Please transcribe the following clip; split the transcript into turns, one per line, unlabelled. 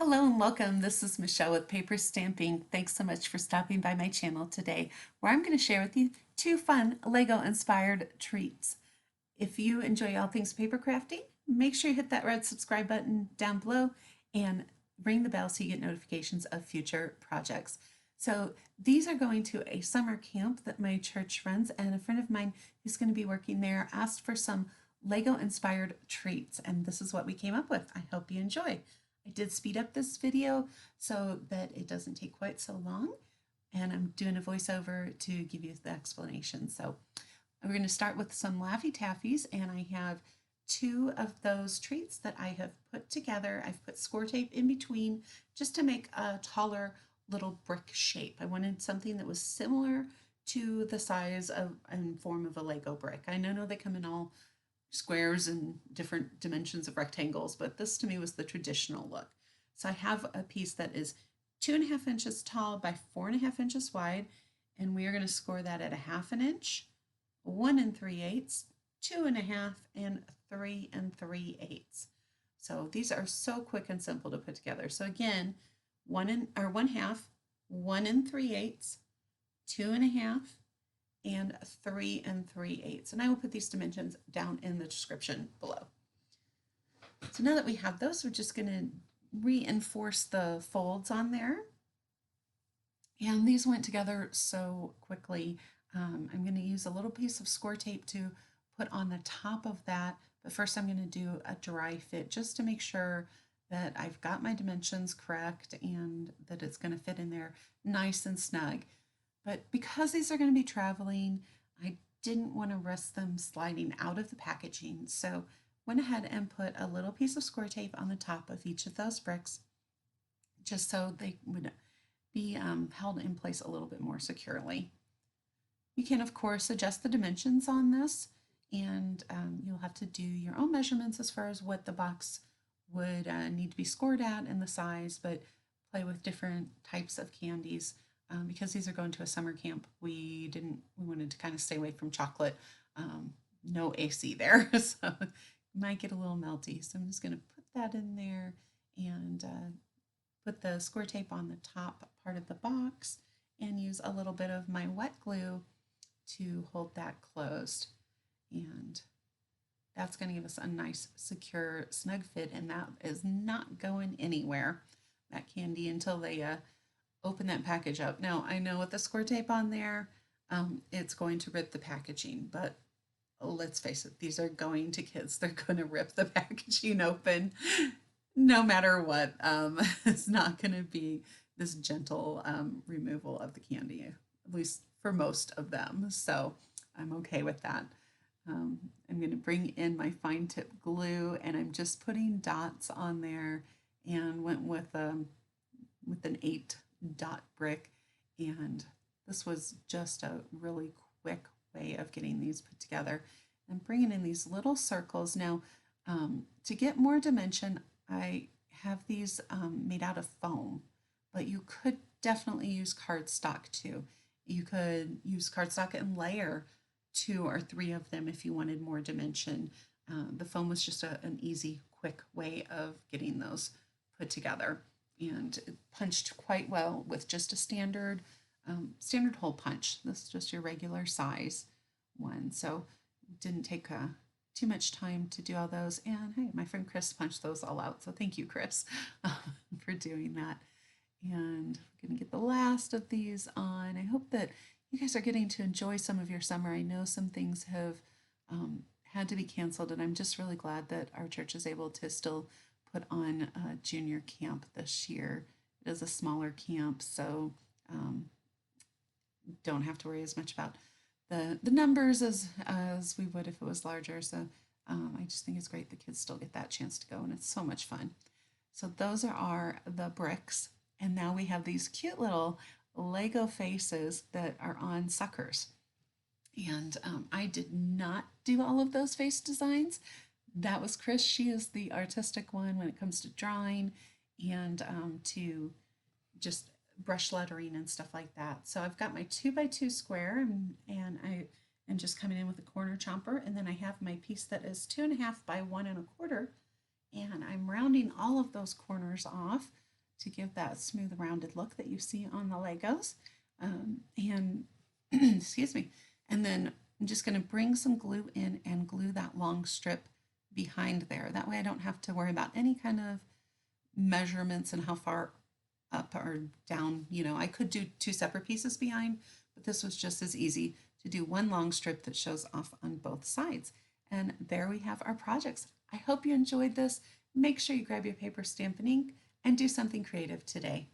Hello and welcome. This is Michelle with PaperStampInk. Thanks so much for stopping by my channel today, where I'm going to share with you two fun Lego inspired treats. If you enjoy all things paper crafting, make sure you hit that red subscribe button down below and ring the bell so you get notifications of future projects. So these are going to a summer camp that my church runs, and a friend of mine who's going to be working there asked for some Lego inspired treats, and this is what we came up with. I hope you enjoy. I did speed up this video so that it doesn't take quite so long, and I'm doing a voiceover to give you the explanation. So we're going to start with some Laffy Taffies, and I have two of those treats that I have put together. I've put score tape in between just to make a taller little brick shape. I wanted something that was similar to the size of and form of a Lego brick. I know they come in all squares and different dimensions of rectangles, but this to me was the traditional look. So I have a piece that is 2.5 inches tall by 4.5 inches wide, and we are going to score that at 1/2 inch, 1 3/8, 2.5, and 3 3/8. So these are so quick and simple to put together. So again, 1/2, 1 3/8, 2.5, and 3 3/8. And I will put these dimensions down in the description below. So now that we have those, we're just going to reinforce the folds on there. And these went together so quickly. I'm going to use a little piece of score tape to put on the top of that. But first I'm going to do a dry fit just to make sure that I've got my dimensions correct and that it's going to fit in there nice and snug. But because these are going to be traveling, I didn't want to risk them sliding out of the packaging. So went ahead and put a little piece of score tape on the top of each of those bricks, just so they would be held in place a little bit more securely. You can, of course, adjust the dimensions on this, and you'll have to do your own measurements as far as what the box would need to be scored at and the size, but play with different types of candies. Because these are going to a summer camp, we wanted to kind of stay away from chocolate. No AC there, so it might get a little melty. So I'm just going to put that in there and put the score tape on the top part of the box and use a little bit of my wet glue to hold that closed. And that's going to give us a nice, secure, snug fit, and that is not going anywhere, that candy, until they open that package up. Now, I know with the score tape on there, it's going to rip the packaging, but let's face it, these are going to kids. They're going to rip the packaging open no matter what. It's not going to be this gentle removal of the candy, at least for most of them. So I'm okay with that. I'm going to bring in my fine tip glue, and I'm just putting dots on there, and went with an 8-dot brick, and this was just a really quick way of getting these put together and bringing in these little circles. Now, to get more dimension, I have these made out of foam, but you could definitely use cardstock too. You could use cardstock and layer 2 or 3 of them if you wanted more dimension. The foam was just an easy, quick way of getting those put together, and it punched quite well with just a standard hole punch. This is just your regular size one, so it didn't take too much time to do all those. And hey, my friend Chris punched those all out, so thank you, Chris, for doing that. And I'm gonna get the last of these on. I hope that you guys are getting to enjoy some of your summer. I know some things have had to be canceled, and I'm just really glad that our church is able to still put on a junior camp this year. It is a smaller camp, so don't have to worry as much about the numbers as we would if it was larger. So I just think it's great the kids still get that chance to go, and it's so much fun. So those are the bricks, and now we have these cute little Lego faces that are on suckers. And I did not do all of those face designs. That was Chris. She is the artistic one when it comes to drawing and to just brush lettering and stuff like that. So I've got my 2x2 square, and I am just coming in with a corner chomper, and then I have my piece that is 2.5 by 1 1/4, and I'm rounding all of those corners off to give that smooth rounded look that you see on the Legos. And excuse me. And then I'm just going to bring some glue in and glue that long strip behind there. That way I don't have to worry about any kind of measurements and how far up or down. I could do two separate pieces behind, but this was just as easy to do one long strip that shows off on both sides. And there we have our projects. I hope you enjoyed this. Make sure you grab your paper, stamp, and ink and do something creative today.